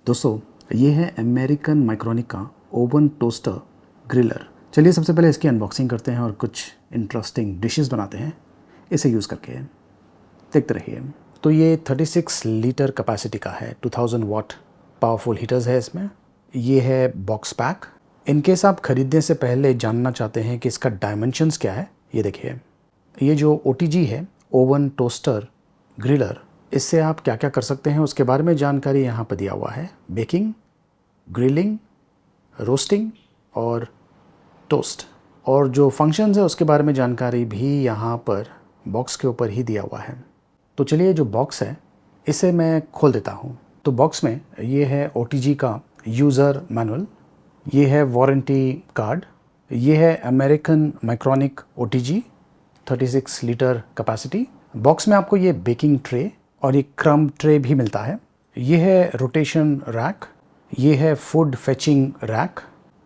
दोस्तों ये है अमेरिकन माइक्रोनिक का ओवन टोस्टर ग्रिलर। चलिए सबसे पहले इसकी अनबॉक्सिंग करते हैं और कुछ इंटरेस्टिंग डिशेस बनाते हैं इसे यूज़ करके। देखते रहिए। तो ये 36 लीटर कैपेसिटी का है, 2000 वाट पावरफुल हीटर्स है इसमें। ये है बॉक्स पैक। इनकेस आप ख़रीदने से पहले जानना चाहते हैं कि इसका डायमेंशंस क्या है, ये देखिए। ये जो OTG है, ओवन टोस्टर ग्रिलर, इससे आप क्या क्या कर सकते हैं उसके बारे में जानकारी यहाँ पर दिया हुआ है। बेकिंग, ग्रिलिंग, रोस्टिंग और टोस्ट, और जो फंक्शंस है उसके बारे में जानकारी भी यहाँ पर बॉक्स के ऊपर ही दिया हुआ है। तो चलिए जो बॉक्स है इसे मैं खोल देता हूँ। तो बॉक्स में ये है OTG का यूज़र मैनुअल, ये है वारंटी कार्ड, ये है American Micronic OTG 36 litre capacity. Box में आपको ये बेकिंग ट्रे और ये क्रम्ब ट्रे भी मिलता है। ये है रोटेशन रैक, ये है फूड फेचिंग रैक,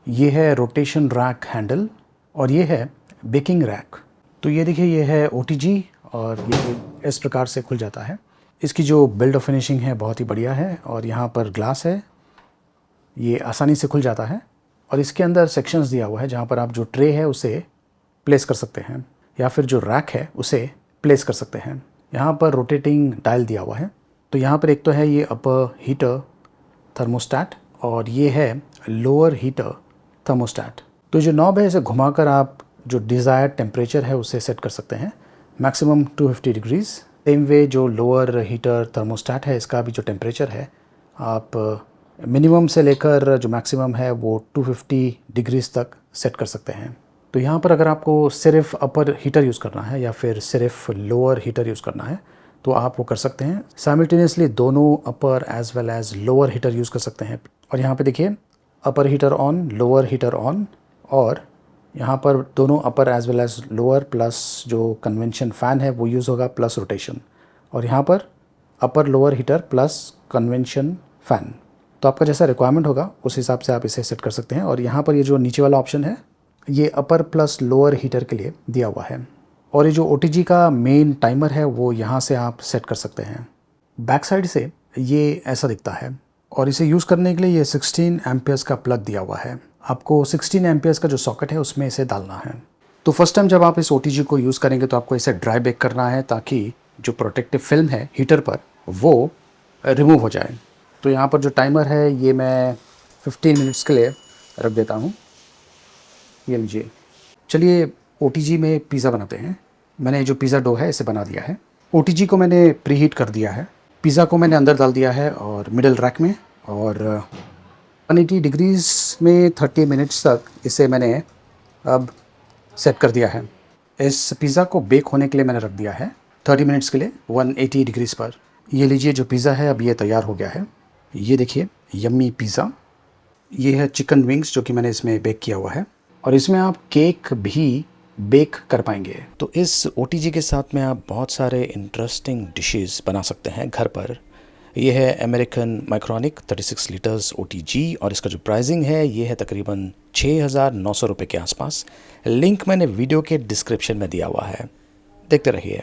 ये है रोटेशन रैक हैंडल और ये है बेकिंग रैक। तो ये देखिए, ये है OTG और ये इस प्रकार से खुल जाता है। इसकी जो बिल्ड ऑफ फिनिशिंग है बहुत ही बढ़िया है और यहाँ पर ग्लास है, ये आसानी से खुल जाता है। और इसके अंदर सेक्शंस दिया हुआ है जहाँ पर आप जो ट्रे है उसे प्लेस कर सकते हैं या फिर जो रैक है उसे प्लेस कर सकते हैं। यहाँ पर रोटेटिंग डायल दिया हुआ है। तो यहाँ पर एक तो है ये अपर हीटर थर्मोस्टैट और ये है लोअर हीटर थर्मोस्टैट। तो जो नॉब है इसे घुमाकर आप जो डिज़ायर्ड टेम्परेचर है उसे सेट कर सकते हैं, मैक्सिमम 250 डिग्रीज़। सेम वे जो लोअर हीटर थर्मोस्टैट है इसका भी जो टेम्परेचर है आप मिनिमम से लेकर जो मैक्सिमम है वो 250 डिग्रीज़ तक सेट कर सकते हैं। तो यहाँ पर अगर आपको सिर्फ अपर हीटर यूज़ करना है या फिर सिर्फ लोअर हीटर यूज़ करना है तो आप वो कर सकते हैं। साइमल्टेनियसली दोनों upper as well as lower heater use कर सकते हैं। और यहाँ पे देखिए, upper heater on, lower heater on, और यहाँ पर दोनों upper as well as lower plus जो कन्वेंशन फ़ैन है वो यूज़ होगा प्लस रोटेशन, और यहाँ पर upper lower heater plus convention fan. तो आपका जैसा रिक्वायरमेंट होगा उस हिसाब से आप इसे सेट कर सकते हैं। और यहाँ पर ये जो नीचे वाला ऑप्शन है ये अपर प्लस लोअर हीटर के लिए दिया हुआ है। और ये जो OTG का मेन टाइमर है वो यहाँ से आप सेट कर सकते हैं। बैक साइड से ये ऐसा दिखता है और इसे यूज़ करने के लिए ये 16 एम्पियर्स का प्लग दिया हुआ है। आपको 16 एम्पियर्स का जो सॉकेट है उसमें इसे डालना है। तो फर्स्ट टाइम जब आप इस OTG को यूज़ करेंगे तो आपको इसे ड्राई बेक करना है ताकि जो प्रोटेक्टिव फिल्म है हीटर पर वो रिमूव हो जाए। तो यहाँ पर जो टाइमर है ये मैं 15 मिनट्स के लिए रख देता हूँ। ये लीजिए। चलिए OTG में पिज़्ज़ा बनाते हैं। मैंने जो पिज़्ज़ा डो है इसे बना दिया है। OTG को मैंने प्री हीट कर दिया है। पिज़्ज़ा को मैंने अंदर डाल दिया है और मिडल रैक में, और 180 डिग्रीज़ में 30 मिनट्स तक इसे मैंने अब सेट कर दिया है। इस पिज़्ज़ा को बेक होने के लिए मैंने रख दिया है 30 मिनट्स के लिए 180 डिग्रीज़ पर। ये लीजिए, जो पिज़्ज़ा है अब ये तैयार हो गया है। ये देखिए, यम्मी पिज़्ज़ा। ये है चिकन विंग्स जो कि मैंने इसमें बेक किया हुआ है, और इसमें आप केक भी बेक कर पाएंगे। तो इस OTG के साथ में आप बहुत सारे इंटरेस्टिंग डिशेस बना सकते हैं घर पर। ये है अमेरिकन माइक्रोनिक 36 लीटर्स OTG और इसका जो प्राइसिंग है ये है तकरीबन 6,900 रुपये के आसपास। लिंक मैंने वीडियो के डिस्क्रिप्शन में दिया हुआ है, देखते रहिए।